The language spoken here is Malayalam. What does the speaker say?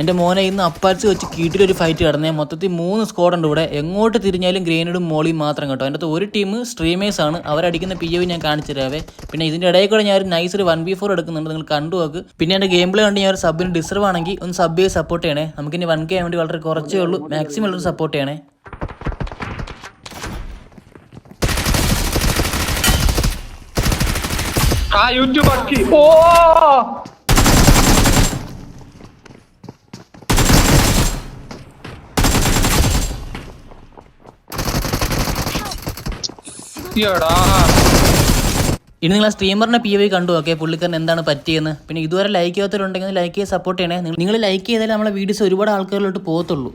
എൻ്റെ മോനെ ഇന്ന് അപ്പാച്ച് വെച്ച് കീട്ടിലൊരു ഫൈറ്റ് കിടന്നേ. മൊത്തത്തിൽ 3 സ്ക്വാഡ് ഉണ്ട് ഇവിടെ. എങ്ങോട്ട് തിരിഞ്ഞാലും ഗ്രേനേഡും മോളിയും മാത്രം കേട്ടോ. അതിൻ്റെ ഒരു ടീം സ്ട്രീമേഴ്സ് ആണ്, അവരടിക്കുന്ന POV ഞാൻ കാണിച്ചു തരാവേ. പിന്നെ ഇതിൻ്റെ ഇടയിൽ കൂടെ ഞാൻ ഒരു നൈസ് ഒരു 1v4 എടുക്കുന്നുണ്ട്, നിങ്ങൾ കണ്ടു നോക്ക്. പിന്നെ എൻ്റെ ഗെയിം പ്ലേ കണ്ട് ഞാൻ ഒരു സബിന് ഡിസർവ് ആണെങ്കിൽ ഒന്ന് സബ് ചെയ്ത് സപ്പോർട്ട് ചെയ്യണേ. നമുക്കിനി 1K ആവാൻ വേണ്ടി വളരെ കുറച്ചേ ഉള്ളൂ, മാക്സിമം ഉള്ളൊരു സപ്പോർട്ട് ചെയ്യണേ. യൂട്യൂബ് ആക്കി. ഓ ഇനി നിങ്ങൾ സ്ട്രീമറിന്റെ POV കണ്ടു നോക്കേ, പുള്ളിക്കാരൻ എന്താണ് പറ്റിയെന്ന്. പിന്നെ ഇതുവരെ ലൈക്ക് ചെയ്യാത്തവരുണ്ടെങ്കിൽ ലൈക്ക് ചെയ്ത് സപ്പോർട്ട് ചെയ്യണേ. നിങ്ങൾ ലൈക്ക് ചെയ്താലേ നമ്മളെ വീഡിയോസ് ഒരുപാട് ആൾക്കാരിലോട്ട് പോകത്തുള്ളൂ.